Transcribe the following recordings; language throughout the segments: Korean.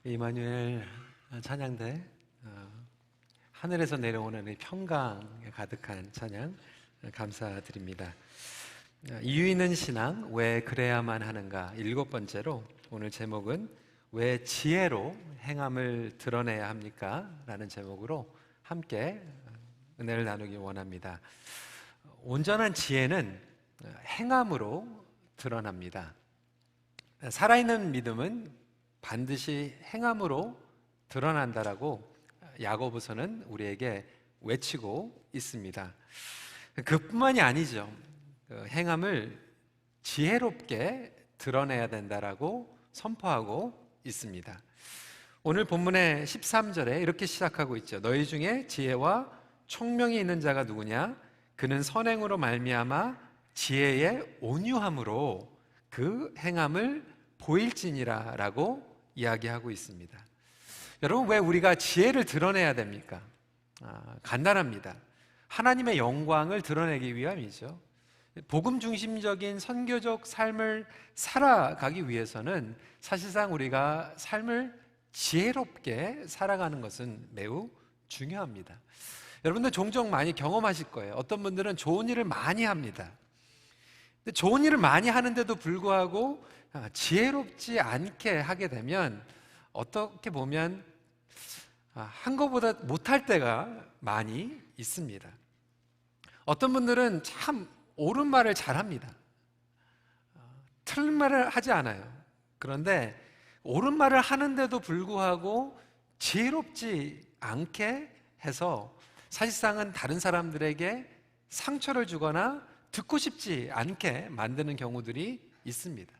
이마누엘 찬양대 하늘에서 내려오는 이 평강에 가득한 찬양 감사드립니다. 이유 있는 신앙 왜 그래야만 하는가 7번째로 오늘 제목은 왜 지혜로 행함을 드러내야 합니까? 라는 제목으로 함께 은혜를 나누기 원합니다. 온전한 지혜는 행함으로 드러납니다. 살아있는 믿음은 반드시 행함으로 드러난다라고 야고보서는 우리에게 외치고 있습니다. 그뿐만이 아니죠. 행함을 지혜롭게 드러내야 된다라고 선포하고 있습니다. 오늘 본문의 13절에 이렇게 시작하고 있죠. 너희 중에 지혜와 총명이 있는 자가 누구냐? 그는 선행으로 말미암아 지혜의 온유함으로 그 행함을 보일지니라 라고 이야기하고 있습니다. 여러분, 왜 우리가 지혜를 드러내야 됩니까? 간단합니다. 하나님의 영광을 드러내기 위함이죠. 복음 중심적인 선교적 삶을 살아가기 위해서는 사실상 우리가 삶을 지혜롭게 살아가는 것은 매우 중요합니다. 여러분들 종종 많이 경험하실 거예요. 어떤 분들은 좋은 일을 많이 합니다. 근데 좋은 일을 많이 하는데도 불구하고 지혜롭지 않게 하게 되면 어떻게 보면 한 것보다 못할 때가 많이 있습니다. 어떤 분들은 참 옳은 말을 잘합니다. 틀린 말을 하지 않아요. 그런데 옳은 말을 하는데도 불구하고 지혜롭지 않게 해서 사실상은 다른 사람들에게 상처를 주거나 듣고 싶지 않게 만드는 경우들이 있습니다.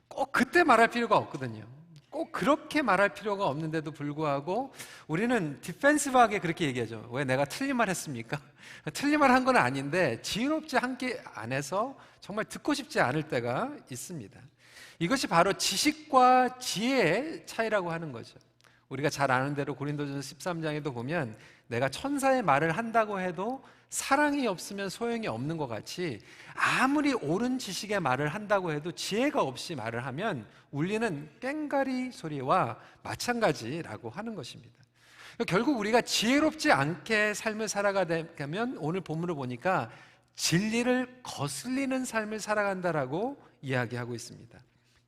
꼭 그때 말할 필요가 없거든요. 꼭 그렇게 말할 필요가 없는데도 불구하고 우리는 디펜시브하게 그렇게 얘기하죠. 왜 내가 틀린 말 했습니까? 틀린 말 한 건 아닌데 지혜롭지 않게 안 해서 정말 듣고 싶지 않을 때가 있습니다. 이것이 바로 지식과 지혜의 차이라고 하는 거죠. 우리가 잘 아는 대로 고린도전서 13장에도 보면 내가 천사의 말을 한다고 해도 사랑이 없으면 소용이 없는 것 같이 아무리 옳은 지식의 말을 한다고 해도 지혜가 없이 말을 하면 울리는 꽹가리 소리와 마찬가지라고 하는 것입니다. 결국 우리가 지혜롭지 않게 삶을 살아가면 오늘 본문을 보니까 진리를 거슬리는 삶을 살아간다라고 이야기하고 있습니다.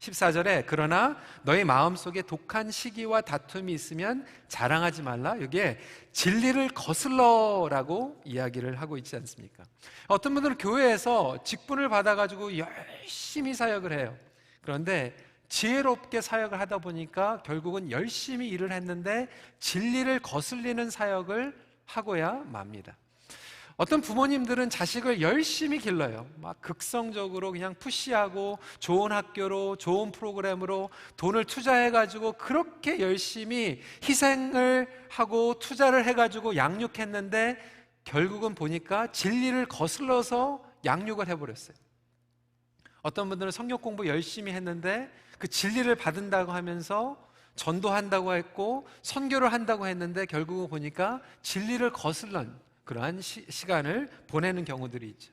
14절에 그러나 너희 마음속에 독한 시기와 다툼이 있으면 자랑하지 말라. 여기에 진리를 거슬러라고 이야기를 하고 있지 않습니까? 어떤 분들은 교회에서 직분을 받아가지고 열심히 사역을 해요. 그런데 지혜롭게 사역을 하다 보니까 결국은 열심히 일을 했는데 진리를 거슬리는 사역을 하고야 맙니다. 어떤 부모님들은 자식을 열심히 길러요. 막 극성적으로 그냥 푸시하고 좋은 학교로 좋은 프로그램으로 돈을 투자해가지고 그렇게 열심히 희생을 하고 투자를 해가지고 양육했는데 결국은 보니까 진리를 거슬러서 양육을 해버렸어요. 어떤 분들은 성경 공부 열심히 했는데 그 진리를 받는다고 하면서 전도한다고 했고 선교를 한다고 했는데 결국은 보니까 진리를 거슬러 그러한 시간을 보내는 경우들이 있죠.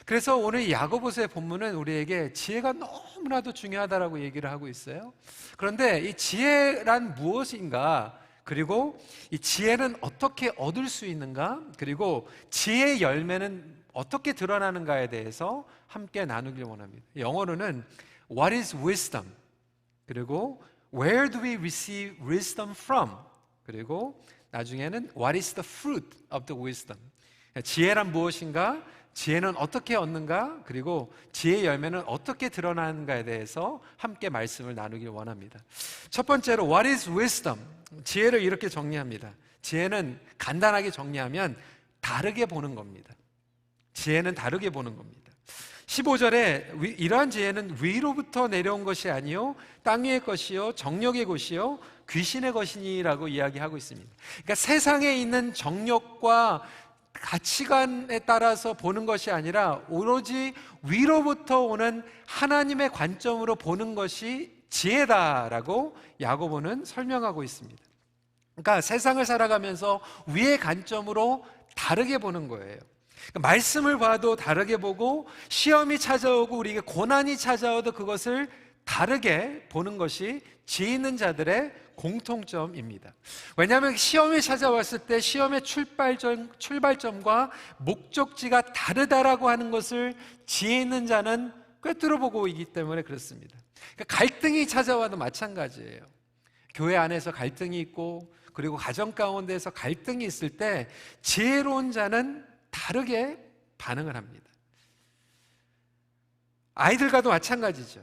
그래서 오늘 야고보서의 본문은 우리에게 지혜가 너무나도 중요하다라고 얘기를 하고 있어요. 그런데 이 지혜란 무엇인가, 그리고 이 지혜는 어떻게 얻을 수 있는가, 그리고 지혜의 열매는 어떻게 드러나는가에 대해서 함께 나누길 원합니다. 영어로는 What is wisdom? 그리고 Where do we receive wisdom from? 그리고 나중에는 What is the fruit of the wisdom? 지혜란 무엇인가? 지혜는 어떻게 얻는가? 그리고 지혜의 열매는 어떻게 드러나는가에 대해서 함께 말씀을 나누길 원합니다. 첫 번째로 What is wisdom? 지혜를 이렇게 정리합니다. 지혜는 간단하게 정리하면 다르게 보는 겁니다. 지혜는 다르게 보는 겁니다. 15절에 이러한 지혜는 위로부터 내려온 것이 아니요 땅 위의 것이요 정력의 것이요 귀신의 것이니라고 이야기하고 있습니다. 그러니까 세상에 있는 정력과 가치관에 따라서 보는 것이 아니라 오로지 위로부터 오는 하나님의 관점으로 보는 것이 지혜다라고 야고보는 설명하고 있습니다. 그러니까 세상을 살아가면서 위의 관점으로 다르게 보는 거예요. 말씀을 봐도 다르게 보고 시험이 찾아오고 우리에게 고난이 찾아와도 그것을 다르게 보는 것이 지혜 있는 자들의 공통점입니다. 왜냐하면 시험이 찾아왔을 때 시험의 출발점과 목적지가 다르다라고 하는 것을 지혜 있는 자는 꿰뚫어 보고 있기 때문에 그렇습니다. 그러니까 갈등이 찾아와도 마찬가지예요. 교회 안에서 갈등이 있고 그리고 가정 가운데에서 갈등이 있을 때 지혜로운 자는 다르게 반응을 합니다. 아이들과도 마찬가지죠.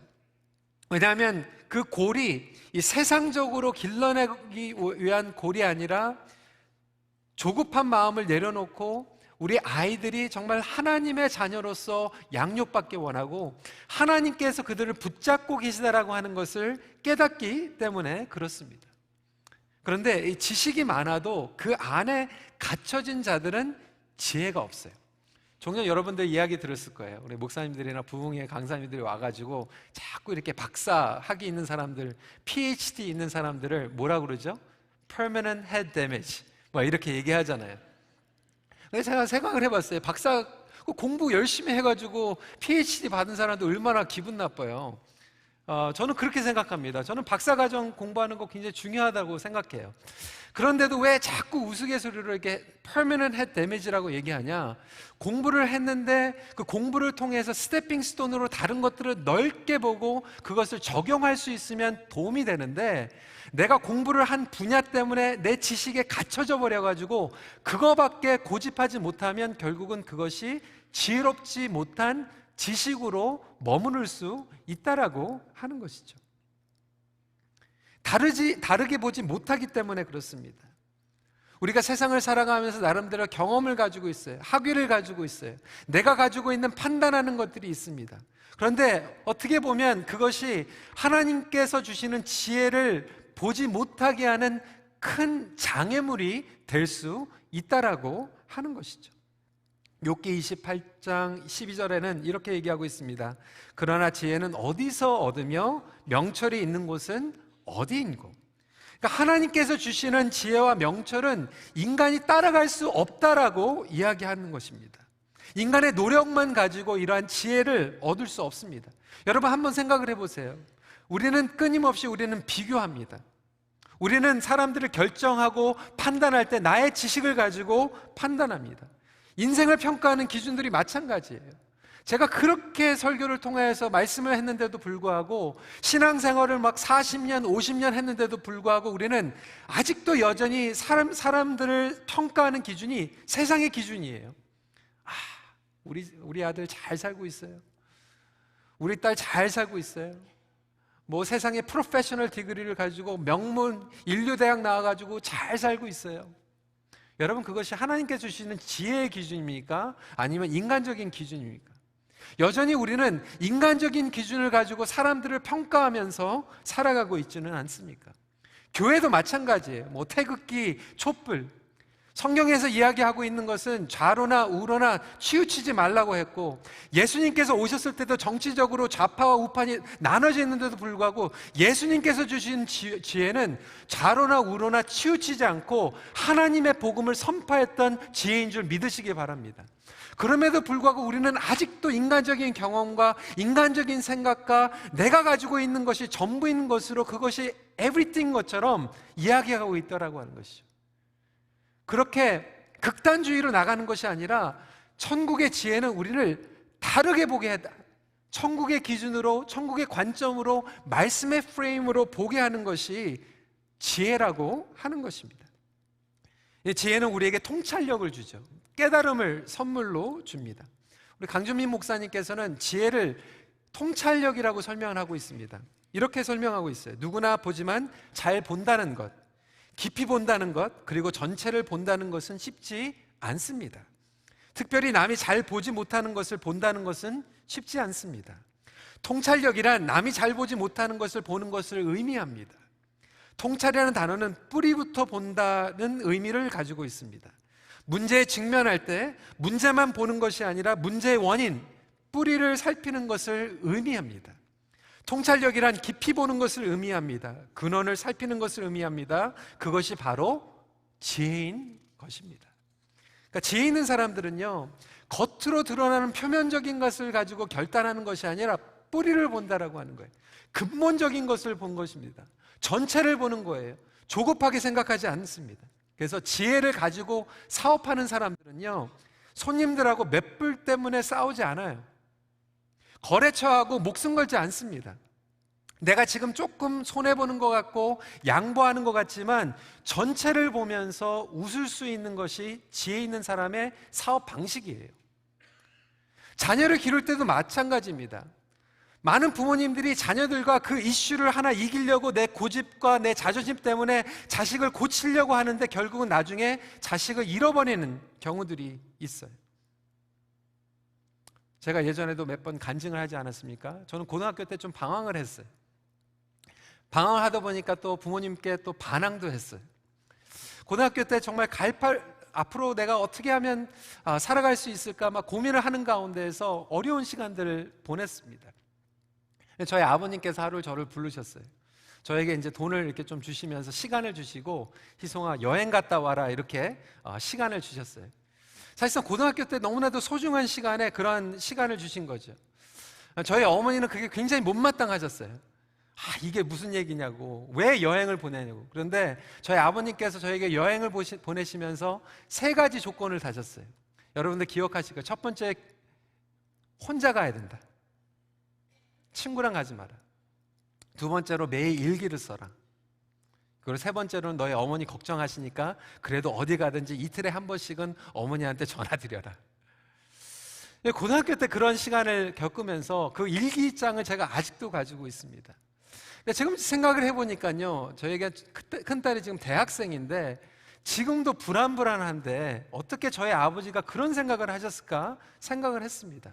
왜냐하면 그 골이 이 세상적으로 길러내기 위한 골이 아니라 조급한 마음을 내려놓고 우리 아이들이 정말 하나님의 자녀로서 양육받기 원하고 하나님께서 그들을 붙잡고 계시다라고 하는 것을 깨닫기 때문에 그렇습니다. 그런데 이 지식이 많아도 그 안에 갇혀진 자들은 지혜가 없어요. 종종 여러분들 이야기 들었을 거예요. 우리 목사님들이나 부흥회 강사님들이 와가지고 자꾸 이렇게 박사 학위 있는 사람들, PhD 있는 사람들을 뭐라 그러죠? Permanent Head Damage 뭐 이렇게 얘기하잖아요. 그래서 제가 생각을 해봤어요. 박사 공부 열심히 해가지고 PhD 받은 사람도 얼마나 기분 나빠요. 저는 그렇게 생각합니다. 저는 박사과정 공부하는 거 굉장히 중요하다고 생각해요. 그런데도 왜 자꾸 우스갯소리로 이렇게 permanent head damage라고 얘기하냐? 공부를 했는데 그 공부를 통해서 스태핑 스톤으로 다른 것들을 넓게 보고 그것을 적용할 수 있으면 도움이 되는데 내가 공부를 한 분야 때문에 내 지식에 갇혀져 버려가지고 그거밖에 고집하지 못하면 결국은 그것이 지혜롭지 못한 지식으로 머무를 수 있다라고 하는 것이죠. 다르게 보지 못하기 때문에 그렇습니다. 우리가 세상을 살아가면서 나름대로 경험을 가지고 있어요. 학위를 가지고 있어요. 내가 가지고 있는 판단하는 것들이 있습니다. 그런데 어떻게 보면 그것이 하나님께서 주시는 지혜를 보지 못하게 하는 큰 장애물이 될 수 있다라고 하는 것이죠. 욥기 28장 12절에는 이렇게 얘기하고 있습니다. 그러나 지혜는 어디서 얻으며 명철이 있는 곳은 어디인고? 그러니까 하나님께서 주시는 지혜와 명철은 인간이 따라갈 수 없다라고 이야기하는 것입니다. 인간의 노력만 가지고 이러한 지혜를 얻을 수 없습니다. 여러분 한번 생각을 해보세요. 우리는 끊임없이 비교합니다. 우리는 사람들을 결정하고 판단할 때 나의 지식을 가지고 판단합니다. 인생을 평가하는 기준들이 마찬가지예요. 제가 그렇게 설교를 통해서 말씀을 했는데도 불구하고 신앙생활을 막 40년, 50년 했는데도 불구하고 우리는 아직도 여전히 사람들을 평가하는 기준이 세상의 기준이에요. 우리 아들 잘 살고 있어요. 우리 딸 잘 살고 있어요. 뭐 세상의 프로페셔널 디그리를 가지고 명문 인류대학 나와가지고 잘 살고 있어요. 여러분 그것이 하나님께서 주시는 지혜의 기준입니까? 아니면 인간적인 기준입니까? 여전히 우리는 인간적인 기준을 가지고 사람들을 평가하면서 살아가고 있지는 않습니까? 교회도 마찬가지예요. 뭐 태극기, 촛불. 성경에서 이야기하고 있는 것은 좌로나 우로나 치우치지 말라고 했고 예수님께서 오셨을 때도 정치적으로 좌파와 우파니 나눠져 있는데도 불구하고 예수님께서 주신 지혜는 좌로나 우로나 치우치지 않고 하나님의 복음을 선포했던 지혜인 줄 믿으시기 바랍니다. 그럼에도 불구하고 우리는 아직도 인간적인 경험과 인간적인 생각과 내가 가지고 있는 것이 전부인 것으로 그것이 everything 것처럼 이야기하고 있더라고 하는 것이죠. 그렇게 극단주의로 나가는 것이 아니라 천국의 지혜는 우리를 다르게 보게 한다. 천국의 기준으로, 천국의 관점으로, 말씀의 프레임으로 보게 하는 것이 지혜라고 하는 것입니다. 이 지혜는 우리에게 통찰력을 주죠. 깨달음을 선물로 줍니다. 우리 강준민 목사님께서는 지혜를 통찰력이라고 설명을 하고 있습니다. 이렇게 설명하고 있어요. 누구나 보지만 잘 본다는 것, 깊이 본다는 것, 그리고 전체를 본다는 것은 쉽지 않습니다. 특별히 남이 잘 보지 못하는 것을 본다는 것은 쉽지 않습니다. 통찰력이란 남이 잘 보지 못하는 것을 보는 것을 의미합니다. 통찰이라는 단어는 뿌리부터 본다는 의미를 가지고 있습니다. 문제에 직면할 때 문제만 보는 것이 아니라 문제의 원인, 뿌리를 살피는 것을 의미합니다. 통찰력이란 깊이 보는 것을 의미합니다. 근원을 살피는 것을 의미합니다. 그것이 바로 지혜인 것입니다. 그러니까 지혜 있는 사람들은요, 겉으로 드러나는 표면적인 것을 가지고 결단하는 것이 아니라 뿌리를 본다라고 하는 거예요. 근본적인 것을 본 것입니다. 전체를 보는 거예요. 조급하게 생각하지 않습니다. 그래서 지혜를 가지고 사업하는 사람들은요, 손님들하고 맷불 때문에 싸우지 않아요. 거래처하고 목숨 걸지 않습니다. 내가 지금 조금 손해보는 것 같고 양보하는 것 같지만 전체를 보면서 웃을 수 있는 것이 지혜 있는 사람의 사업 방식이에요. 자녀를 기를 때도 마찬가지입니다. 많은 부모님들이 자녀들과 그 이슈를 하나 이기려고 내 고집과 내 자존심 때문에 자식을 고치려고 하는데 결국은 나중에 자식을 잃어버리는 경우들이 있어요. 제가 예전에도 몇 번 간증을 하지 않았습니까? 저는 고등학교 때 좀 방황을 했어요. 방황을 하다 보니까 또 부모님께 또 반항도 했어요. 고등학교 때 정말 앞으로 내가 어떻게 하면 살아갈 수 있을까 막 고민을 하는 가운데에서 어려운 시간들을 보냈습니다. 저희 아버님께서 하루 저를 부르셨어요. 저에게 이제 돈을 이렇게 좀 주시면서 시간을 주시고, 희송아 여행 갔다 와라, 이렇게 시간을 주셨어요. 사실상 고등학교 때 너무나도 소중한 시간에 그러한 시간을 주신 거죠. 저희 어머니는 그게 굉장히 못마땅하셨어요. 이게 무슨 얘기냐고, 왜 여행을 보내냐고. 그런데 저희 아버님께서 저에게 여행을 보내시면서 세 가지 조건을 다셨어요. 여러분들 기억하실 거예요. 첫 번째, 혼자 가야 된다. 친구랑 가지 마라. 두 번째로 매일 일기를 써라. 그리고 세 번째로는 너희 어머니 걱정하시니까 그래도 어디 가든지 이틀에 한 번씩은 어머니한테 전화드려라. 고등학교 때 그런 시간을 겪으면서 그 일기장을 제가 아직도 가지고 있습니다. 근데 지금 생각을 해보니까요, 저에게 큰딸이 지금 대학생인데 지금도 불안불안한데 어떻게 저희 아버지가 그런 생각을 하셨을까 생각을 했습니다.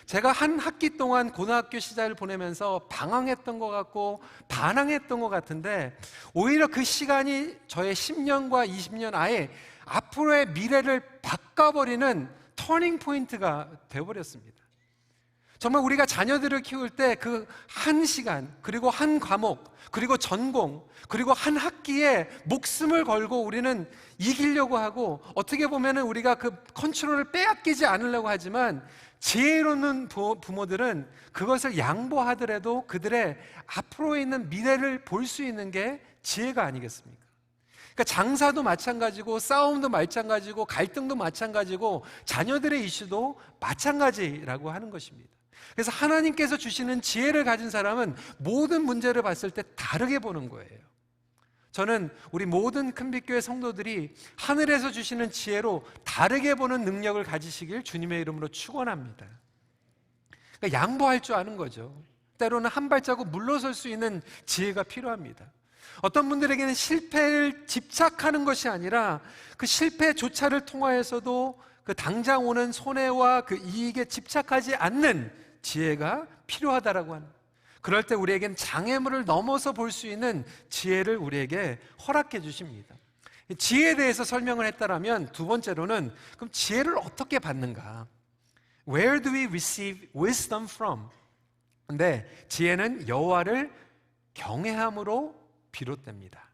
제가 한 학기 동안 고등학교 시절을 보내면서 방황했던 것 같고 반항했던 것 같은데, 오히려 그 시간이 저의 10년과 20년 아예 앞으로의 미래를 바꿔버리는 터닝 포인트가 되어버렸습니다. 정말 우리가 자녀들을 키울 때 그 한 시간, 그리고 한 과목, 그리고 전공, 그리고 한 학기에 목숨을 걸고 우리는 이기려고 하고, 어떻게 보면은 우리가 그 컨트롤을 빼앗기지 않으려고 하지만, 지혜로운 부모들은 그것을 양보하더라도 그들의 앞으로 있는 미래를 볼 수 있는 게 지혜가 아니겠습니까? 그러니까 장사도 마찬가지고, 싸움도 마찬가지고, 갈등도 마찬가지고, 자녀들의 이슈도 마찬가지라고 하는 것입니다. 그래서 하나님께서 주시는 지혜를 가진 사람은 모든 문제를 봤을 때 다르게 보는 거예요. 저는 우리 모든 큰빛교회 성도들이 하늘에서 주시는 지혜로 다르게 보는 능력을 가지시길 주님의 이름으로 축원합니다. 그러니까 양보할 줄 아는 거죠. 때로는 한 발자국 물러설 수 있는 지혜가 필요합니다. 어떤 분들에게는 실패를 집착하는 것이 아니라 그 실패조차를 통하여서도 그 당장 오는 손해와 그 이익에 집착하지 않는 지혜가 필요하다라고 하는, 그럴 때 우리에겐 장애물을 넘어서 볼 수 있는 지혜를 우리에게 허락해 주십니다. 지혜에 대해서 설명을 했다라면, 두 번째로는 그럼 지혜를 어떻게 받는가? Where do we receive wisdom from? 근데 지혜는 여호와를 경외함으로 비롯됩니다.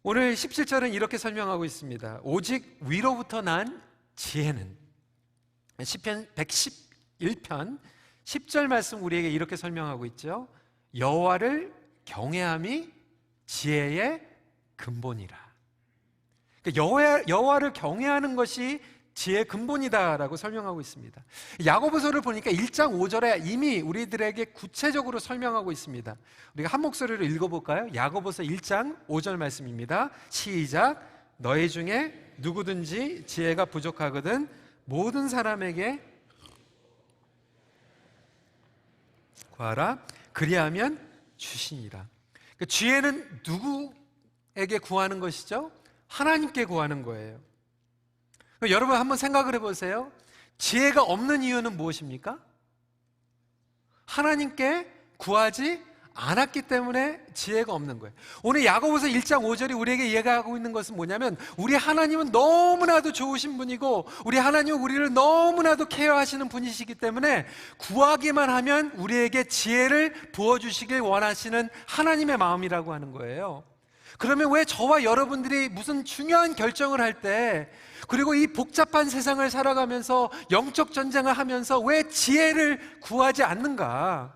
오늘 17절은 이렇게 설명하고 있습니다. 오직 위로부터 난 지혜는, 시편 111편 10절 말씀 우리에게 이렇게 설명하고 있죠. 여호와를 경외함이 지혜의 근본이라. 그러니까 여호와를 경외하는 것이 지혜의 근본이다라고 설명하고 있습니다. 야고보서를 보니까 1장 5절에 이미 우리들에게 구체적으로 설명하고 있습니다. 우리가 한 목소리로 읽어볼까요? 야고보서 1장 5절 말씀입니다. 시작. 너희 중에 누구든지 지혜가 부족하거든 모든 사람에게 구하라. 그리하면 주시니라. 그러니까 지혜는 누구에게 구하는 것이죠? 하나님께 구하는 거예요. 여러분 한번 생각을 해보세요. 지혜가 없는 이유는 무엇입니까? 하나님께 구하지 않았기 때문에 지혜가 없는 거예요. 오늘 야고보서 1장 5절이 우리에게 이야기하고 있는 것은 뭐냐면, 우리 하나님은 너무나도 좋으신 분이고 우리 하나님은 우리를 너무나도 케어하시는 분이시기 때문에 구하기만 하면 우리에게 지혜를 부어주시길 원하시는 하나님의 마음이라고 하는 거예요. 그러면 왜 저와 여러분들이 무슨 중요한 결정을 할 때, 그리고 이 복잡한 세상을 살아가면서 영적 전쟁을 하면서 왜 지혜를 구하지 않는가?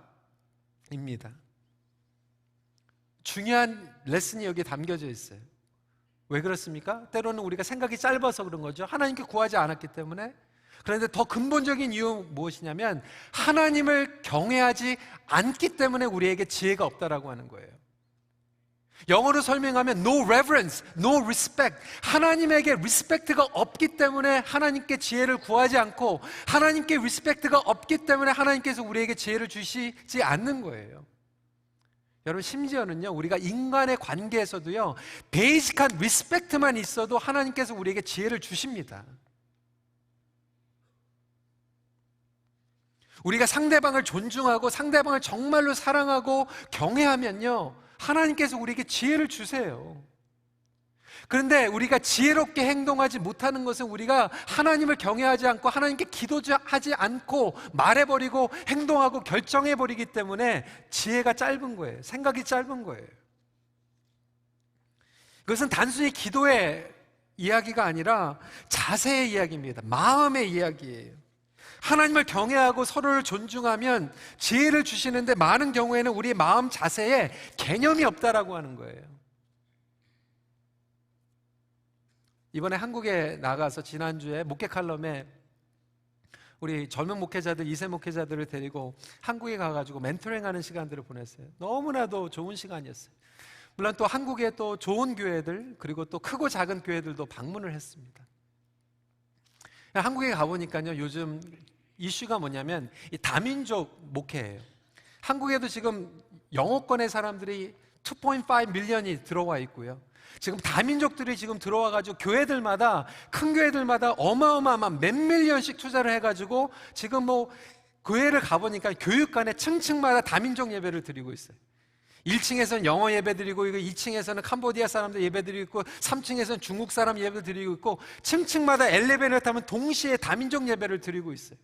입니다. 중요한 레슨이 여기에 담겨져 있어요. 왜 그렇습니까? 때로는 우리가 생각이 짧아서 그런 거죠. 하나님께 구하지 않았기 때문에. 그런데 더 근본적인 이유 무엇이냐면 하나님을 경외하지 않기 때문에 우리에게 지혜가 없다라고 하는 거예요. 영어로 설명하면 no reverence, no respect. 하나님에게 respect가 없기 때문에 하나님께 지혜를 구하지 않고, 하나님께 respect가 없기 때문에 하나님께서 우리에게 지혜를 주시지 않는 거예요. 여러분, 심지어는요, 우리가 인간의 관계에서도요, 베이직한 respect만 있어도 하나님께서 우리에게 지혜를 주십니다. 우리가 상대방을 존중하고 상대방을 정말로 사랑하고 경외하면요, 하나님께서 우리에게 지혜를 주세요. 그런데 우리가 지혜롭게 행동하지 못하는 것은 우리가 하나님을 경외하지 않고 하나님께 기도하지 않고 말해버리고 행동하고 결정해버리기 때문에 지혜가 짧은 거예요. 생각이 짧은 거예요. 그것은 단순히 기도의 이야기가 아니라 자세의 이야기입니다. 마음의 이야기예요. 하나님을 경외하고 서로를 존중하면 지혜를 주시는데 많은 경우에는 우리의 마음 자세에 개념이 없다라고 하는 거예요. 이번에 한국에 나가서 지난주에 목회 칼럼에 우리 젊은 목회자들, 2세 목회자들을 데리고 한국에 가가지고 멘토링하는 시간들을 보냈어요. 너무나도 좋은 시간이었어요. 물론 또 한국에 또 좋은 교회들, 그리고 또 크고 작은 교회들도 방문을 했습니다. 한국에 가보니까요, 요즘 이슈가 뭐냐면 이 다민족 목회예요. 한국에도 지금 영어권의 사람들이 2.5 밀리언이 들어와 있고요. 지금 다민족들이 지금 들어와가지고 교회들마다, 큰 교회들마다 어마어마한 몇 밀리언씩 투자를 해가지고 지금 뭐 교회를 가보니까 교육관에 층층마다 다민족 예배를 드리고 있어요. 1층에서는 영어 예배 드리고, 2층에서는 캄보디아 사람들 예배 드리고 있고, 3층에서는 중국 사람 예배 드리고 있고, 층층마다 엘리베이터를 타면 동시에 다민족 예배를 드리고 있어요.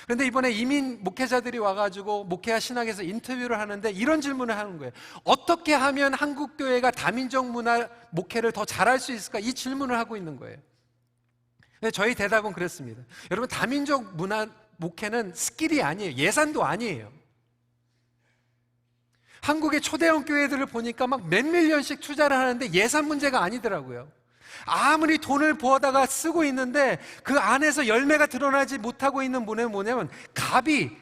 그런데 이번에 이민 목회자들이 와가지고 목회와 신학에서 인터뷰를 하는데 이런 질문을 하는 거예요. 어떻게 하면 한국 교회가 다민족 문화 목회를 더 잘할 수 있을까? 이 질문을 하고 있는 거예요. 근데 저희 대답은 그랬습니다. 여러분, 다민족 문화 목회는 스킬이 아니에요. 예산도 아니에요. 한국의 초대형 교회들을 보니까 막 몇 밀리언씩 투자를 하는데 예산 문제가 아니더라고요. 아무리 돈을 부어다가 쓰고 있는데 그 안에서 열매가 드러나지 못하고 있는 분은 뭐냐면 갑이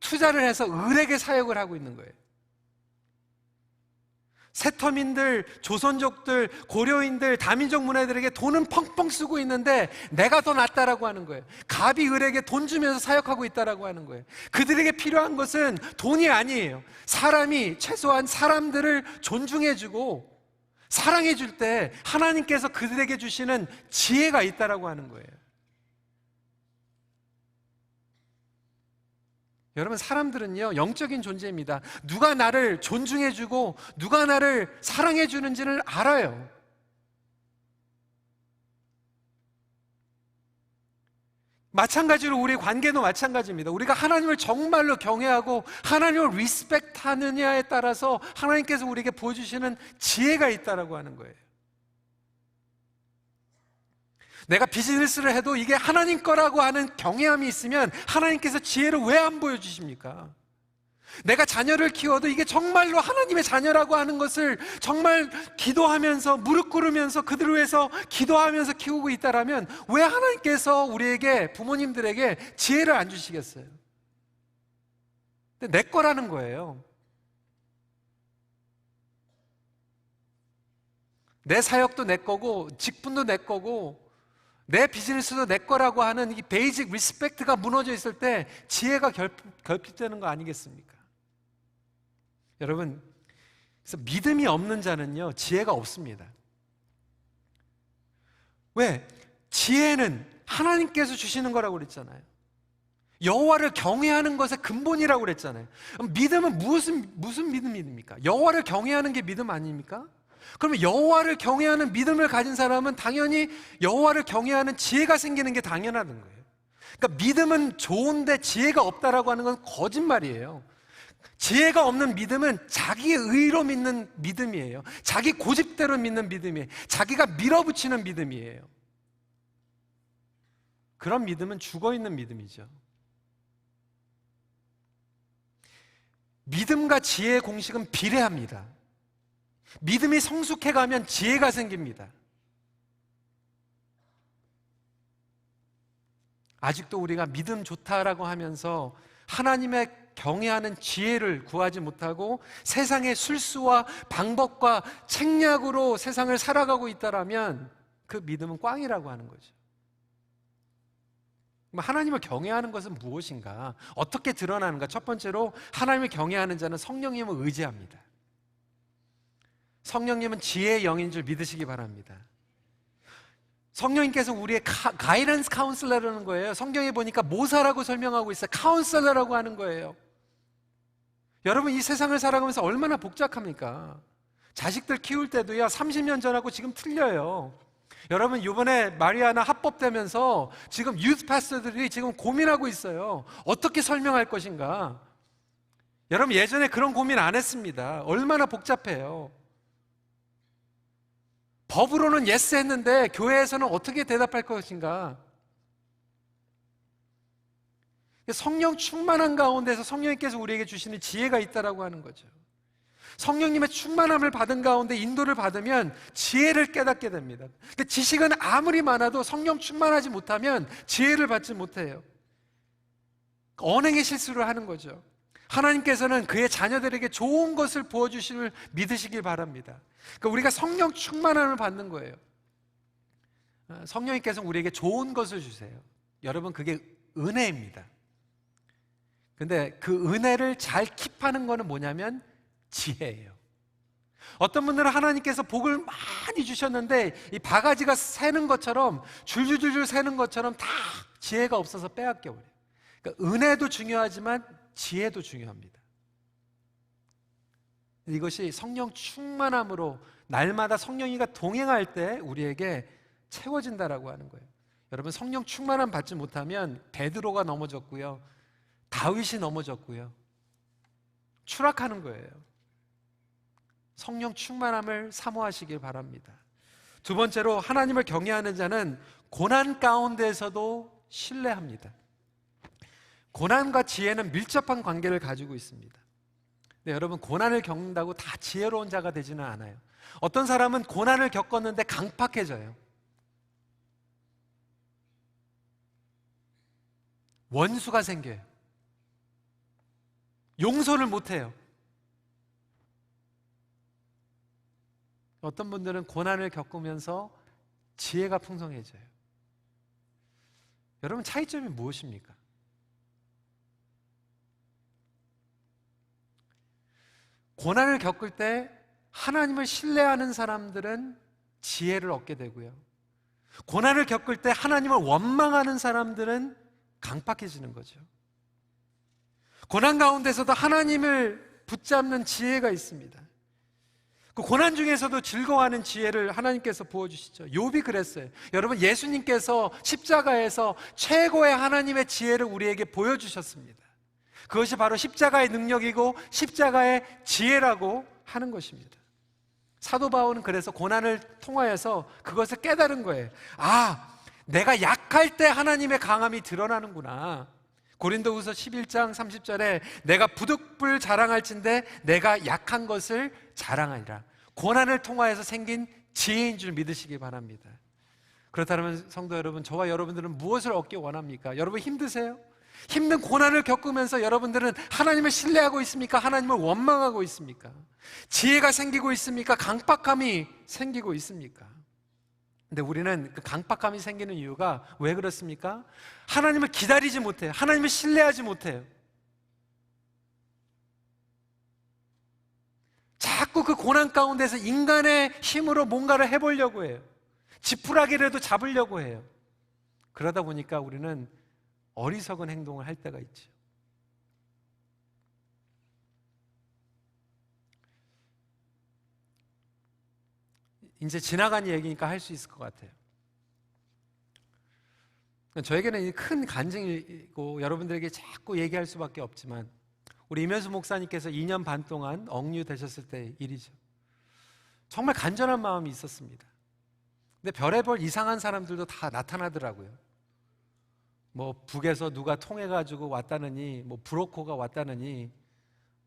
투자를 해서 을에게 사역을 하고 있는 거예요. 세터민들, 조선족들, 고려인들, 다민족 문화들에게 돈은 펑펑 쓰고 있는데 내가 더 낫다라고 하는 거예요. 갑이 을에게 돈 주면서 사역하고 있다라고 하는 거예요. 그들에게 필요한 것은 돈이 아니에요. 사람이 최소한 사람들을 존중해주고 사랑해줄 때 하나님께서 그들에게 주시는 지혜가 있다라고 하는 거예요. 여러분, 사람들은요, 영적인 존재입니다. 누가 나를 존중해주고 누가 나를 사랑해주는지를 알아요. 마찬가지로 우리 관계도 마찬가지입니다. 우리가 하나님을 정말로 경외하고 하나님을 리스펙트하느냐에 따라서 하나님께서 우리에게 보여주시는 지혜가 있다라고 하는 거예요. 내가 비즈니스를 해도 이게 하나님 거라고 하는 경외함이 있으면 하나님께서 지혜를 왜 안 보여주십니까? 내가 자녀를 키워도 이게 정말로 하나님의 자녀라고 하는 것을 정말 기도하면서 무릎 꿇으면서 그들을 위해서 기도하면서 키우고 있다라면 왜 하나님께서 우리에게, 부모님들에게 지혜를 안 주시겠어요? 근데 내 거라는 거예요. 내 사역도 내 거고 직분도 내 거고 내 비즈니스도 내 거라고 하는 이 베이직 리스펙트가 무너져 있을 때 지혜가 결핍되는 거 아니겠습니까? 여러분, 그래서 믿음이 없는 자는요, 지혜가 없습니다. 왜? 지혜는 하나님께서 주시는 거라고 그랬잖아요. 여호와를 경외하는 것의 근본이라고 그랬잖아요. 그럼 믿음은 무슨 믿음입니까? 여호와를 경외하는 게 믿음 아닙니까? 그러면 여호와를 경외하는 믿음을 가진 사람은 당연히 여호와를 경외하는 지혜가 생기는 게 당연한 거예요. 그러니까 믿음은 좋은데 지혜가 없다라고 하는 건 거짓말이에요. 지혜가 없는 믿음은 자기의 의로 믿는 믿음이에요. 자기 고집대로 믿는 믿음이에요. 자기가 밀어붙이는 믿음이에요. 그런 믿음은 죽어있는 믿음이죠. 믿음과 지혜의 공식은 비례합니다. 믿음이 성숙해 가면 지혜가 생깁니다. 아직도 우리가 믿음 좋다라고 하면서 하나님의 경외하는 지혜를 구하지 못하고 세상의 술수와 방법과 책략으로 세상을 살아가고 있다라면 그 믿음은 꽝이라고 하는 거죠. 하나님을 경외하는 것은 무엇인가? 어떻게 드러나는가? 첫 번째로 하나님을 경외하는 자는 성령님을 의지합니다. 성령님은 지혜의 영인 줄 믿으시기 바랍니다. 성령님께서 우리의 가이던스 카운슬러라는 거예요. 성경에 보니까 모사라고 설명하고 있어요. 카운슬러라고 하는 거예요. 여러분, 이 세상을 살아가면서 얼마나 복잡합니까? 자식들 키울 때도요, 30년 전하고 지금 틀려요. 여러분, 이번에 마리아나 합법되면서 지금 유스 파스터들이 지금 고민하고 있어요. 어떻게 설명할 것인가? 여러분, 예전에 그런 고민 안 했습니다. 얼마나 복잡해요. 법으로는 예스 했는데 교회에서는 어떻게 대답할 것인가? 성령 충만한 가운데서 성령님께서 우리에게 주시는 지혜가 있다라고 하는 거죠. 성령님의 충만함을 받은 가운데 인도를 받으면 지혜를 깨닫게 됩니다. 근데 지식은 아무리 많아도 성령 충만하지 못하면 지혜를 받지 못해요. 언행의 실수를 하는 거죠. 하나님께서는 그의 자녀들에게 좋은 것을 부어주심을 믿으시길 바랍니다. 그러니까 우리가 성령 충만함을 받는 거예요. 성령님께서 우리에게 좋은 것을 주세요. 여러분, 그게 은혜입니다. 근데 그 은혜를 잘 킵하는 거는 뭐냐면 지혜예요. 어떤 분들은 하나님께서 복을 많이 주셨는데 이 바가지가 새는 것처럼 줄줄줄줄 새는 것처럼 다 지혜가 없어서 빼앗겨 버려요. 그러니까 은혜도 중요하지만 지혜도 중요합니다. 이것이 성령 충만함으로 날마다 성령이가 동행할 때 우리에게 채워진다라고 하는 거예요. 여러분, 성령 충만함 받지 못하면 베드로가 넘어졌고요, 다윗이 넘어졌고요, 추락하는 거예요. 성령 충만함을 사모하시길 바랍니다. 두 번째로, 하나님을 경외하는 자는 고난 가운데에서도 신뢰합니다. 고난과 지혜는 밀접한 관계를 가지고 있습니다. 네, 여러분, 고난을 겪는다고 다 지혜로운 자가 되지는 않아요. 어떤 사람은 고난을 겪었는데 강팍해져요. 원수가 생겨요. 용서를 못해요. 어떤 분들은 고난을 겪으면서 지혜가 풍성해져요. 여러분, 차이점이 무엇입니까? 고난을 겪을 때 하나님을 신뢰하는 사람들은 지혜를 얻게 되고요, 고난을 겪을 때 하나님을 원망하는 사람들은 강팍해지는 거죠. 고난 가운데서도 하나님을 붙잡는 지혜가 있습니다. 그 고난 중에서도 즐거워하는 지혜를 하나님께서 부어주시죠. 욥이 그랬어요. 여러분, 예수님께서 십자가에서 최고의 하나님의 지혜를 우리에게 보여주셨습니다. 그것이 바로 십자가의 능력이고 십자가의 지혜라고 하는 것입니다. 사도 바울은 그래서 고난을 통하여서 그것을 깨달은 거예요. 아, 내가 약할 때 하나님의 강함이 드러나는구나. 고린도후서 11장 30절에 내가 부득불 자랑할진대 내가 약한 것을 자랑하리라. 고난을 통하여서 생긴 지혜인 줄 믿으시기 바랍니다. 그렇다면 성도 여러분, 저와 여러분들은 무엇을 얻기 원합니까? 여러분, 힘드세요? 힘든 고난을 겪으면서 여러분들은 하나님을 신뢰하고 있습니까? 하나님을 원망하고 있습니까? 지혜가 생기고 있습니까? 강박함이 생기고 있습니까? 근데 우리는 그 강박함이 생기는 이유가 왜 그렇습니까? 하나님을 기다리지 못해요. 하나님을 신뢰하지 못해요. 자꾸 그 고난 가운데서 인간의 힘으로 뭔가를 해보려고 해요. 지푸라기라도 잡으려고 해요. 그러다 보니까 우리는 어리석은 행동을 할 때가 있죠. 이제 지나간 얘기니까 할 수 있을 것 같아요. 저에게는 큰 간증이고 여러분들에게 자꾸 얘기할 수밖에 없지만, 우리 임현수 목사님께서 2년 반 동안 억류되셨을 때 일이죠. 정말 간절한 마음이 있었습니다. 근데 별의별 이상한 사람들도 다 나타나더라고요. 뭐 북에서 누가 통해가지고 왔다느니, 뭐 브로커가 왔다느니,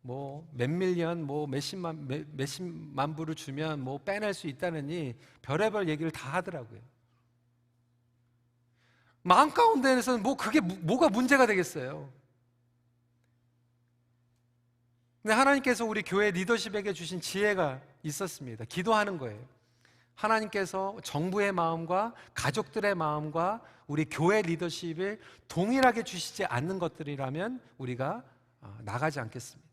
뭐 몇 밀리언, 뭐 몇십만 불을 주면 뭐 빼낼 수 있다느니 별의별 얘기를 다 하더라고요. 마음 가운데에서는 뭐 그게 뭐가 문제가 되겠어요. 근데 하나님께서 우리 교회 리더십에게 주신 지혜가 있었습니다. 기도하는 거예요. 하나님께서 정부의 마음과 가족들의 마음과 우리 교회 리더십을 동일하게 주시지 않는 것들이라면 우리가 나가지 않겠습니다.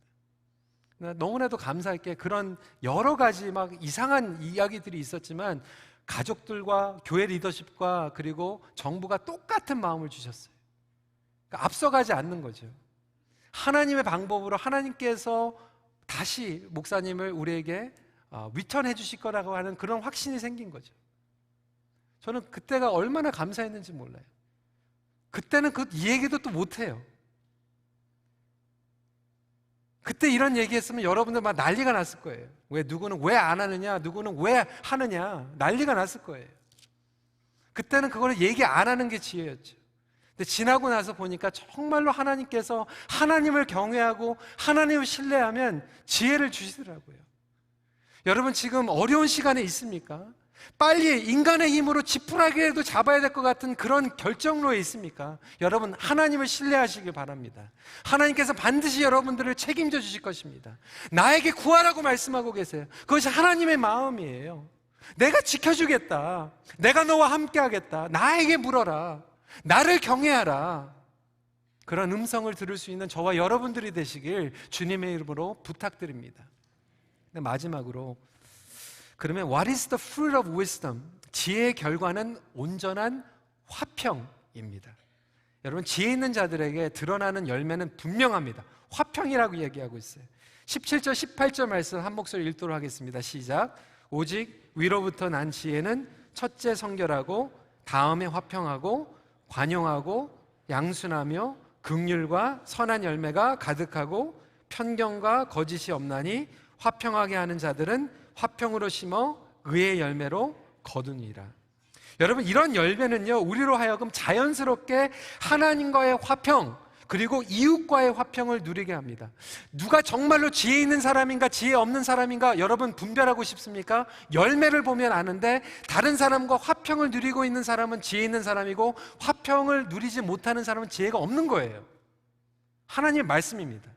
너무나도 감사할 게 그런 여러 가지 막 이상한 이야기들이 있었지만 가족들과 교회 리더십과 그리고 정부가 똑같은 마음을 주셨어요. 그러니까 앞서가지 않는 거죠. 하나님의 방법으로 하나님께서 다시 목사님을 우리에게 위턴해 주실 거라고 하는 그런 확신이 생긴 거죠. 저는 그때가 얼마나 감사했는지 몰라요. 그때는 이 얘기도 또 못해요. 그때 이런 얘기했으면 여러분들 막 난리가 났을 거예요. 왜 누구는 왜 안 하느냐, 누구는 왜 하느냐, 난리가 났을 거예요. 그때는 그거를 얘기 안 하는 게 지혜였죠. 근데 지나고 나서 보니까 정말로 하나님께서 하나님을 경외하고 하나님을 신뢰하면 지혜를 주시더라고요. 여러분 지금 어려운 시간에 있습니까? 빨리 인간의 힘으로 지푸라기라도 잡아야 될 것 같은 그런 결정로에 있습니까? 여러분 하나님을 신뢰하시길 바랍니다. 하나님께서 반드시 여러분들을 책임져 주실 것입니다. 나에게 구하라고 말씀하고 계세요. 그것이 하나님의 마음이에요. 내가 지켜주겠다. 내가 너와 함께 하겠다. 나에게 물어라. 나를 경외하라. 그런 음성을 들을 수 있는 저와 여러분들이 되시길 주님의 이름으로 부탁드립니다. 근데 마지막으로 그러면 What is the fruit of wisdom? 지혜의 결과는 온전한 화평입니다. 여러분 지혜 있는 자들에게 드러나는 열매는 분명합니다. 화평이라고 얘기하고 있어요. 17절 18절 말씀 한 목소리 읽도록 하겠습니다. 시작. 오직 위로부터 난 지혜는 첫째 성결하고 다음에 화평하고 관용하고 양순하며 긍휼과 선한 열매가 가득하고 편견과 거짓이 없나니 화평하게 하는 자들은 화평으로 심어 의의 열매로 거두니라. 여러분 이런 열매는요 우리로 하여금 자연스럽게 하나님과의 화평 그리고 이웃과의 화평을 누리게 합니다. 누가 정말로 지혜 있는 사람인가 지혜 없는 사람인가 여러분 분별하고 싶습니까? 열매를 보면 아는데 다른 사람과 화평을 누리고 있는 사람은 지혜 있는 사람이고 화평을 누리지 못하는 사람은 지혜가 없는 거예요. 하나님의 말씀입니다.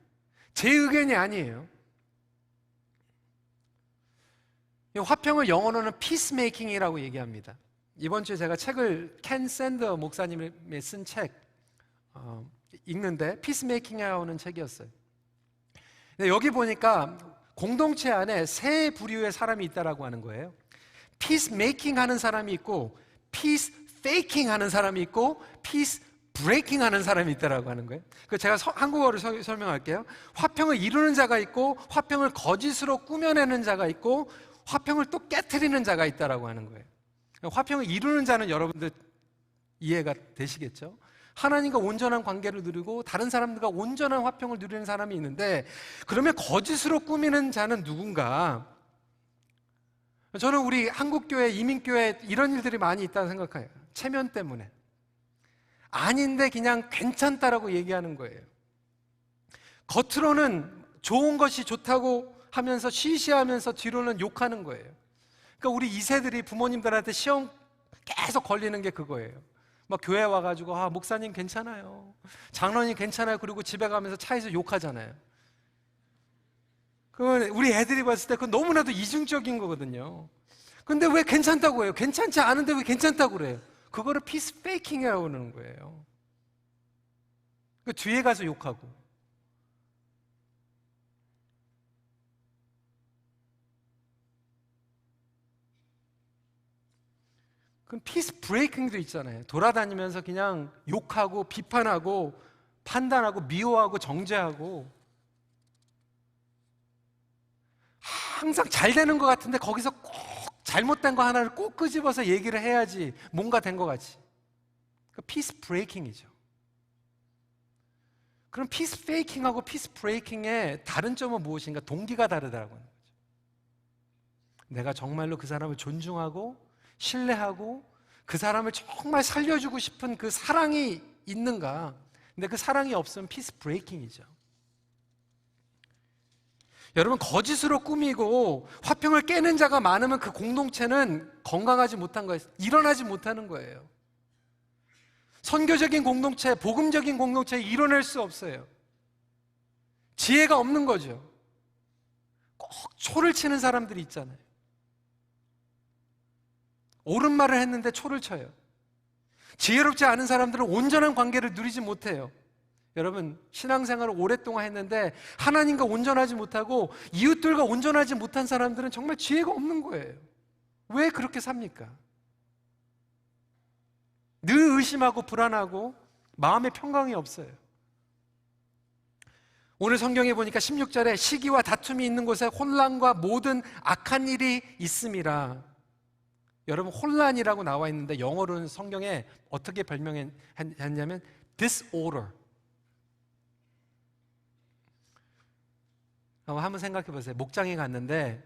제 의견이 아니에요. 화평을 영어로는 피스메이킹이라고 얘기합니다. 이번 주에 제가 책을 켄 샌더 목사님이 쓴 책 읽는데 피스메이킹이라는 책이었어요. 근데 여기 보니까 공동체 안에 세 부류의 사람이 있다라고 하는 거예요. 피스메이킹 하는 사람이 있고 피스 페이킹 하는 사람이 있고 피스 브레이킹 하는 사람이 있다라고 하는 거예요. 제가 한국어로 설명할게요. 화평을 이루는 자가 있고 화평을 거짓으로 꾸며내는 자가 있고 화평을 또 깨트리는 자가 있다라고 하는 거예요. 화평을 이루는 자는 여러분들 이해가 되시겠죠? 하나님과 온전한 관계를 누리고 다른 사람들과 온전한 화평을 누리는 사람이 있는데 그러면 거짓으로 꾸미는 자는 누군가? 저는 우리 한국교회, 이민교회 이런 일들이 많이 있다고 생각해요. 체면 때문에. 아닌데 그냥 괜찮다라고 얘기하는 거예요. 겉으로는 좋은 것이 좋다고 하면서 시시하면서 뒤로는 욕하는 거예요. 그러니까 우리 2세들이 부모님들한테 시험 계속 걸리는 게 그거예요. 막 교회 와가지고 목사님 괜찮아요, 장로님 괜찮아요, 그리고 집에 가면서 차에서 욕하잖아요. 그건 우리 애들이 봤을 때 그건 너무나도 이중적인 거거든요. 근데 왜 괜찮다고 해요? 괜찮지 않은데 왜 괜찮다고 그래요? 그거를 피스 페이킹이라고 그러는 거예요. 그 뒤에 가서 욕하고. 그럼 피스 브레이킹도 있잖아요. 돌아다니면서 그냥 욕하고 비판하고 판단하고 미워하고 정죄하고 항상 잘 되는 것 같은데 거기서 꼭 잘못된 거 하나를 꼭 끄집어서 얘기를 해야지 뭔가 된 것 같이. 피스 브레이킹이죠. 그럼 피스 페이킹하고 피스 브레이킹의 다른 점은 무엇인가? 동기가 다르다고 하는 거죠. 내가 정말로 그 사람을 존중하고 신뢰하고 그 사람을 정말 살려주고 싶은 그 사랑이 있는가? 근데 그 사랑이 없으면 피스 브레이킹이죠. 여러분, 거짓으로 꾸미고 화평을 깨는 자가 많으면 그 공동체는 건강하지 못한 거예요. 일어나지 못하는 거예요. 선교적인 공동체, 복음적인 공동체에 일어날 수 없어요. 지혜가 없는 거죠. 꼭 초를 치는 사람들이 있잖아요. 옳은 말을 했는데 초를 쳐요. 지혜롭지 않은 사람들은 온전한 관계를 누리지 못해요. 여러분, 신앙생활을 오랫동안 했는데 하나님과 온전하지 못하고 이웃들과 온전하지 못한 사람들은 정말 지혜가 없는 거예요. 왜 그렇게 삽니까? 늘 의심하고 불안하고 마음의 평강이 없어요. 오늘 성경에 보니까 16절에 시기와 다툼이 있는 곳에 혼란과 모든 악한 일이 있음이라. 여러분, 혼란이라고 나와 있는데 영어로는 성경에 어떻게 별명했냐면 disorder. 한번 생각해 보세요. 목장에 갔는데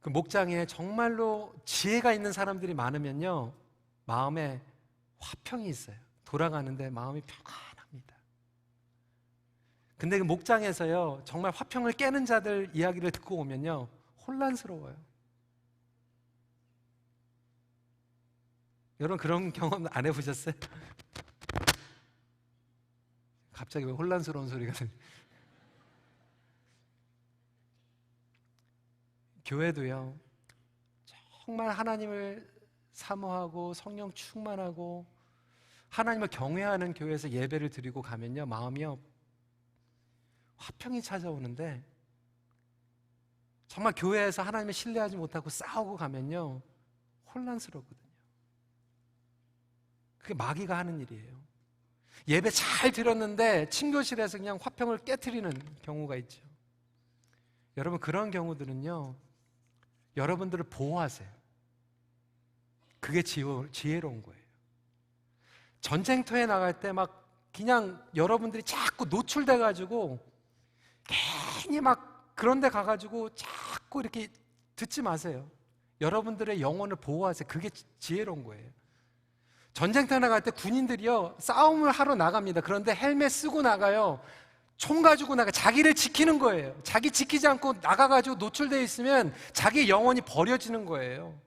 그 목장에 정말로 지혜가 있는 사람들이 많으면요, 마음에 화평이 있어요. 돌아가는데 마음이 평안합니다. 근데 그 목장에서요, 정말 화평을 깨는 자들 이야기를 듣고 오면요, 혼란스러워요. 여러분, 그런 경험 안 해보셨어요? 갑자기 왜 혼란스러운 소리가 들려요? 교회도요, 정말 하나님을 사모하고 성령 충만하고 하나님을 경외하는 교회에서 예배를 드리고 가면요, 마음이요, 화평이 찾아오는데 정말 교회에서 하나님을 신뢰하지 못하고 싸우고 가면요, 혼란스럽거든요. 그게 마귀가 하는 일이에요. 예배 잘 드렸는데 친교실에서 그냥 화평을 깨트리는 경우가 있죠. 여러분, 그런 경우들은요, 여러분들을 보호하세요. 그게 지혜로운 거예요. 전쟁터에 나갈 때 막 그냥 여러분들이 자꾸 노출돼가지고 괜히 막 그런 데 가가지고 자꾸 이렇게 듣지 마세요. 여러분들의 영혼을 보호하세요. 그게 지혜로운 거예요. 전쟁터에 나갈 때 군인들이요, 싸움을 하러 나갑니다. 그런데 헬멧 쓰고 나가요. 총 가지고 나가. 자기를 지키는 거예요. 자기 지키지 않고 나가가지고 노출되어 있으면 자기 영혼이 버려지는 거예요.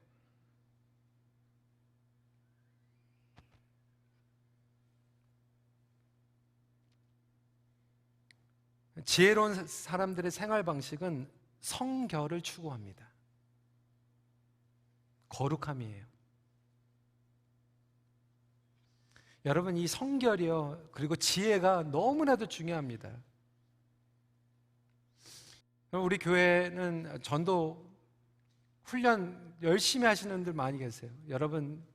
지혜로운 사람들의 생활 방식은 성결을 추구합니다. 거룩함이에요. 여러분, 이 성결이요, 그리고 지혜가 너무나도 중요합니다. 우리 교회는 전도 훈련 열심히 하시는 분들 많이 계세요. 여러분,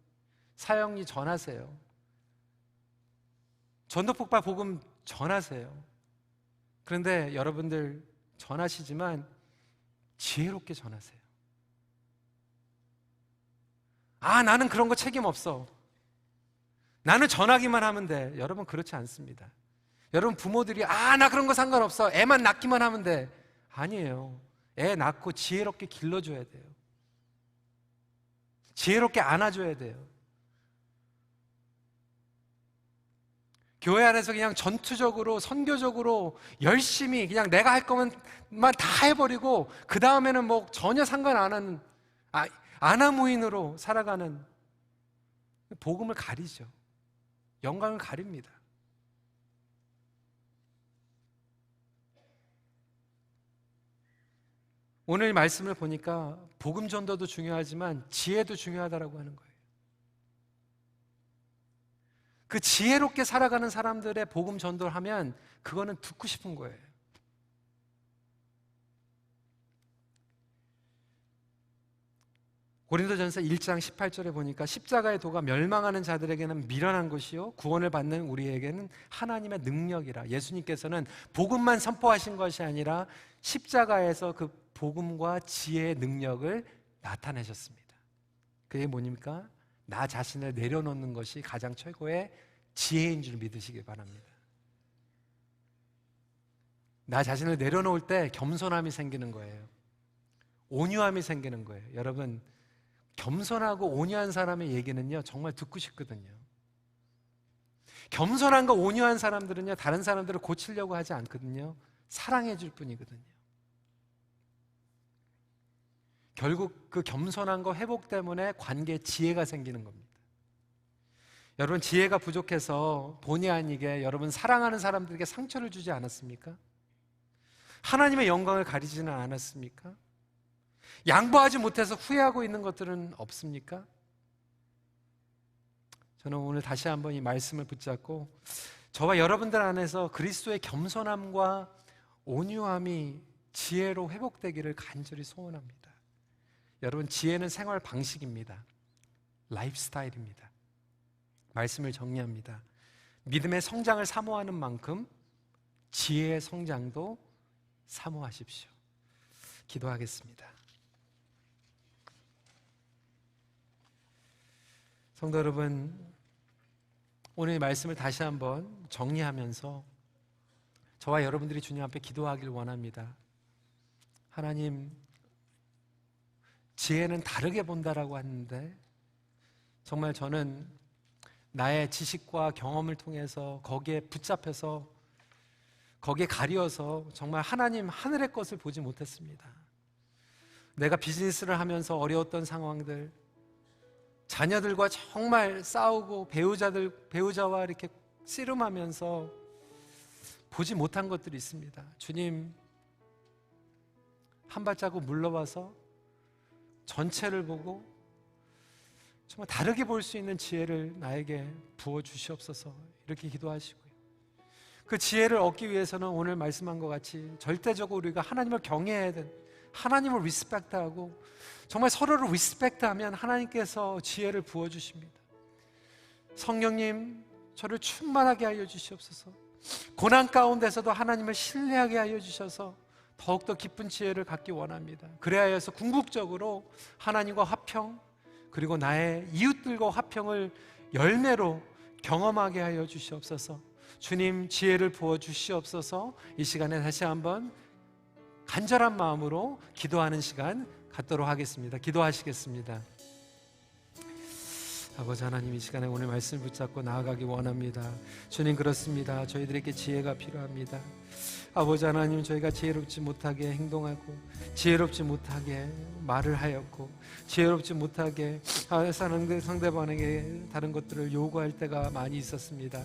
사형리 전하세요. 전도 폭발 복음 전하세요. 그런데 여러분들 전하시지만 지혜롭게 전하세요. 나는 그런 거 책임 없어. 나는 전하기만 하면 돼. 여러분, 그렇지 않습니다. 여러분, 부모들이 나 그런 거 상관없어. 애만 낳기만 하면 돼. 아니에요. 애 낳고 지혜롭게 길러줘야 돼요. 지혜롭게 안아줘야 돼요. 교회 안에서 그냥 전투적으로 선교적으로 열심히 그냥 내가 할 거면 다 해버리고 그 다음에는 뭐 전혀 상관 안 하는 아나무인으로 살아가는, 복음을 가리죠. 영광을 가립니다. 오늘 말씀을 보니까 복음 전도도 중요하지만 지혜도 중요하다라고 하는 거예요. 그 지혜롭게 살아가는 사람들의 복음 전도를 하면 그거는 듣고 싶은 거예요. 고린도전서 1장 18절에 보니까 십자가의 도가 멸망하는 자들에게는 미련한 것이요 구원을 받는 우리에게는 하나님의 능력이라. 예수님께서는 복음만 선포하신 것이 아니라 십자가에서 그 복음과 지혜의 능력을 나타내셨습니다. 그게 뭐입니까? 나 자신을 내려놓는 것이 가장 최고의 지혜인 줄 믿으시기 바랍니다. 나 자신을 내려놓을 때 겸손함이 생기는 거예요. 온유함이 생기는 거예요. 여러분, 겸손하고 온유한 사람의 얘기는요, 정말 듣고 싶거든요. 겸손한과 온유한 사람들은요, 다른 사람들을 고치려고 하지 않거든요. 사랑해 줄 뿐이거든요. 결국 그 겸손함과 회복 때문에 관계에 지혜가 생기는 겁니다. 여러분, 지혜가 부족해서 본의 아니게 여러분 사랑하는 사람들에게 상처를 주지 않았습니까? 하나님의 영광을 가리지는 않았습니까? 양보하지 못해서 후회하고 있는 것들은 없습니까? 저는 오늘 다시 한번 이 말씀을 붙잡고 저와 여러분들 안에서 그리스도의 겸손함과 온유함이 지혜로 회복되기를 간절히 소원합니다. 여러분, 지혜는 생활 방식입니다. 라이프 스타일입니다. 말씀을 정리합니다. 믿음의 성장을 사모하는 만큼 지혜의 성장도 사모하십시오. 기도하겠습니다. 성도 여러분, 오늘 이 말씀을 다시 한번 정리하면서 저와 여러분들이 주님 앞에 기도하길 원합니다. 하나님, 지혜는 다르게 본다라고 하는데 정말 저는 나의 지식과 경험을 통해서 거기에 붙잡혀서 거기에 가려서 정말 하나님 하늘의 것을 보지 못했습니다. 내가 비즈니스를 하면서 어려웠던 상황들, 자녀들과 정말 싸우고 배우자와 이렇게 씨름하면서 보지 못한 것들이 있습니다. 주님, 한 발자국 물러와서 전체를 보고 정말 다르게 볼 수 있는 지혜를 나에게 부어주시옵소서. 이렇게 기도하시고요. 그 지혜를 얻기 위해서는 오늘 말씀한 것 같이 절대적으로 우리가 하나님을 경외해야 되는, 하나님을 리스펙트하고 정말 서로를 리스펙트하면 하나님께서 지혜를 부어주십니다. 성령님, 저를 충만하게 하여 주시옵소서. 고난 가운데서도 하나님을 신뢰하게 하여 주셔서 더욱더 깊은 지혜를 갖기 원합니다. 그래야 해서 궁극적으로 하나님과 화평, 그리고 나의 이웃들과 화평을 열매로 경험하게 하여 주시옵소서. 주님, 지혜를 부어 주시옵소서. 이 시간에 다시 한번 간절한 마음으로 기도하는 시간 갖도록 하겠습니다. 기도하시겠습니다. 아버지 하나님, 이 시간에 오늘 말씀을 붙잡고 나아가기 원합니다. 주님, 그렇습니다. 저희들에게 지혜가 필요합니다. 아버지 하나님, 저희가 지혜롭지 못하게 행동하고 지혜롭지 못하게 말을 하였고 지혜롭지 못하게 상대방에게 다른 것들을 요구할 때가 많이 있었습니다.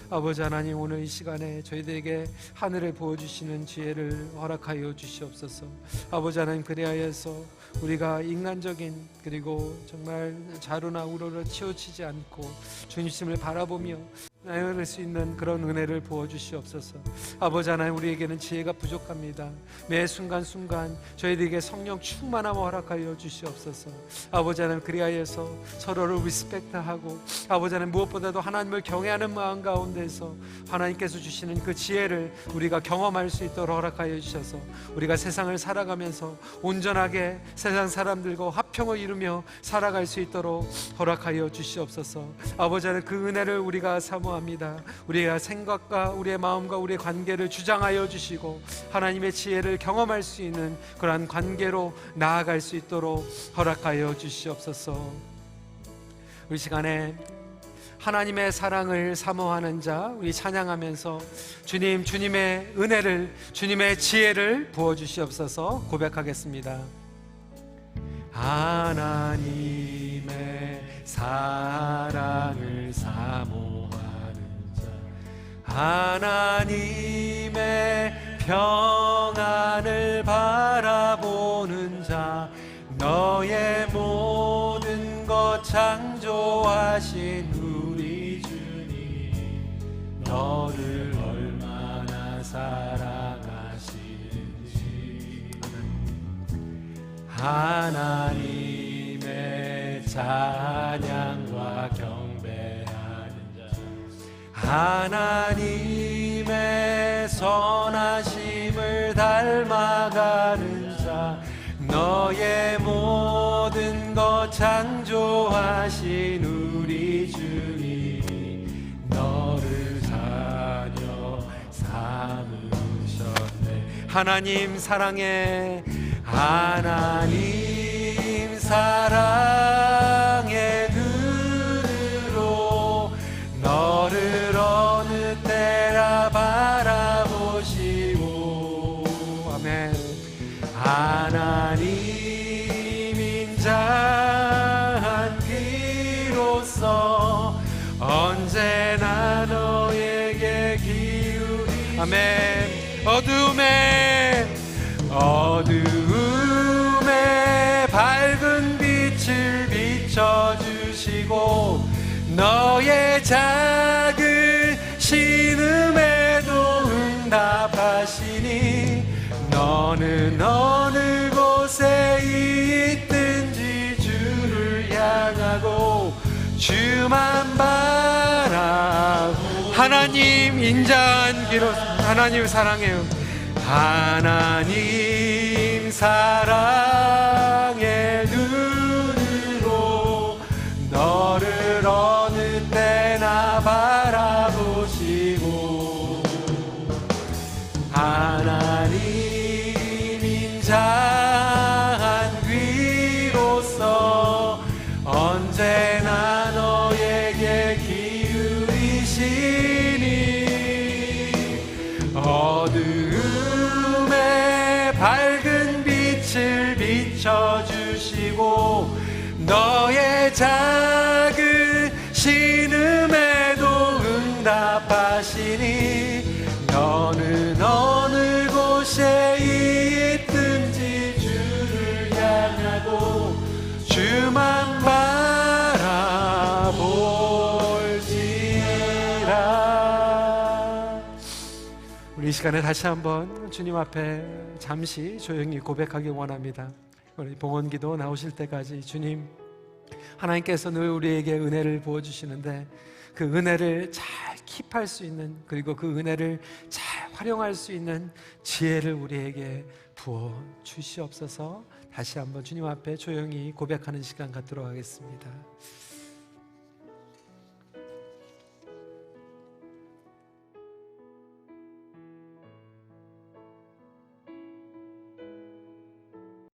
아버지 하나님, 오늘 이 시간에 저희들에게 하늘에 부어주시는 지혜를 허락하여 주시옵소서. 아버지 하나님, 그리하여서 우리가 인간적인 그리고 정말 자루나 우로로 치우치지 않고 주님을 바라보며 나아갈 수 있는 그런 은혜를 부어주시옵소서. 아버지 하나님, 우리에게는 지혜가 부족합니다. 매 순간순간 저희들에게 성령 충만함을 허락하여 주시옵소서. 아버지 하나님, 그리하여서 서로를 리스펙트하고 아버지 하나님, 무엇보다도 하나님을 경외하는 마음 가운데서 하나님께서 주시는 그 지혜를 우리가 경험할 수 있도록 허락하여 주셔서 우리가 세상을 살아가면서 온전하게 세상 사람들과 화평을 이루며 살아갈 수 있도록 허락하여 주시옵소서. 아버지 하나님, 그 은혜를 우리가 사모합니다. 우리의 생각과 우리의 마음과 우리의 관계를 주장하여 주시고 하나님의 지혜를 경험할 수 있는 그러한 관계로 나아갈 수 있도록 허락하여 주시옵소서. 우리 시간에 하나님의 사랑을 사모하는 자, 우리 찬양하면서 주님, 주님의 은혜를, 주님의 지혜를 부어주시옵소서 고백하겠습니다. 하나님의 사랑을 사모하는 자, 하나님의 평안을 바라보는 자, 너의 모든 것 창조하신 우리 주님, 너를 얼마나 사랑하시는지. 하나님의 찬양과 경배하는 자, 하나님의 선하심을 닮아가는 자, 너의 모든 것 창조하신 우리 주님이 너를 자녀 삼으셨네. 하나님 사랑해, 하나님 사랑의 눈으로 너를 어느 때나 바라보시고 아멘. 어두움에 밝은 빛을 비춰주시고 너의 작은 신음에도 응답하시니 너는 어느 곳에 있든지 주를 향하고 주만 바라보. 하나님 인자한 길로 하나님 사랑해요. 하나님 사랑의 눈으로 너를 어느 때나 바라보시고 하나님 인자한 귀로서 언제나 너에게 기울이시니 어두움에 밝은 빛을 비춰주시고 너의 작은 신음에도 응답하시니 너는 어느 곳에 있든지 주를 향하고 주만 바라볼지라. 우리 이 시간에 다시 한번 주님 앞에 잠시 조용히 고백하기 원합니다. 우리 봉헌기도 나오실 때까지 주님, 하나님께서 늘 우리에게 은혜를 부어주시는데 그 은혜를 잘 킵할 수 있는, 그리고 그 은혜를 잘 활용할 수 있는 지혜를 우리에게 부어 주시옵소서. 다시 한번 주님 앞에 조용히 고백하는 시간 갖도록 하겠습니다.